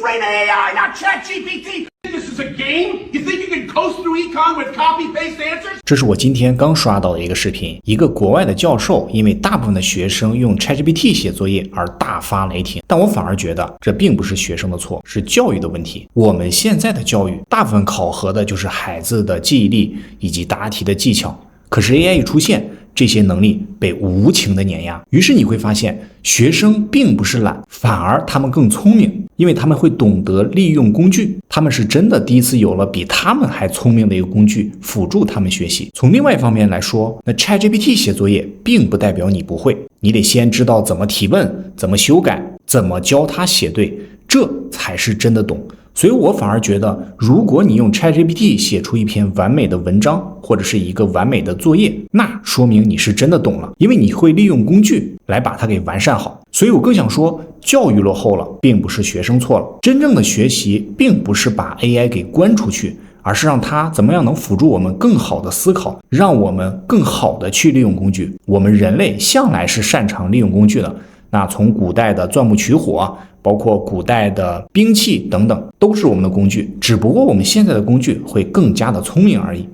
train AI, not ChatGPT. This is a game? You think you can coast through econ with copy-paste answers? 这是我今天刚刷到的一个视频，一个国外的教授因为大部分的学生用 ChatGPT 写作业而大发雷霆，但我反而觉得这并不是学生的错，是教育的问题。我们现在的教育大部分考核的就是孩子的记忆力以及答题的技巧，可是 AI 一出现，这些能力被无情的碾压，于是你会发现学生并不是懒，反而他们更聪明，因为他们会懂得利用工具，他们是真的第一次有了比他们还聪明的一个工具辅助他们学习。从另外一方面来说，那 ChatGPT 写作业并不代表你不会，你得先知道怎么提问，怎么修改，怎么教他写对，这才是真的懂。所以我反而觉得，如果你用 ChatGPT 写出一篇完美的文章，或者是一个完美的作业，那说明你是真的懂了，因为你会利用工具来把它给完善好。所以我更想说，教育落后了，并不是学生错了，真正的学习并不是把 AI 给关出去，而是让它怎么样能辅助我们更好的思考，让我们更好的去利用工具。我们人类向来是擅长利用工具的，那从古代的钻木取火，包括古代的兵器等等，都是我们的工具，只不过我们现在的工具会更加的聪明而已。